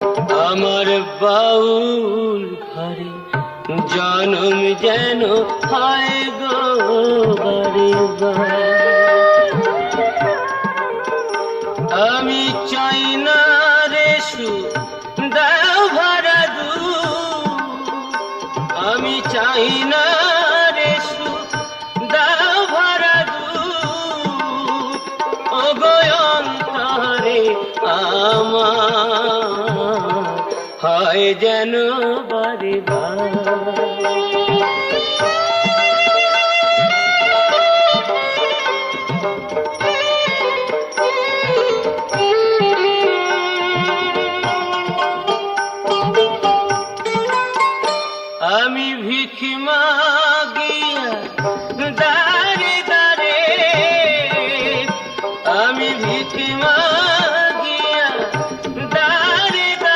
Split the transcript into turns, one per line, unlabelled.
আমার বাউল ঘরে জনম যেন হয় গো বারে বার। আমি চাই না রে সুখ দাও ভরা দুঃখ, আমি চাই না রে সুখ দাও ভরা দুঃখ, ও গো অন্তরে আমার হয় যেন বারে বার। আমি ভিখি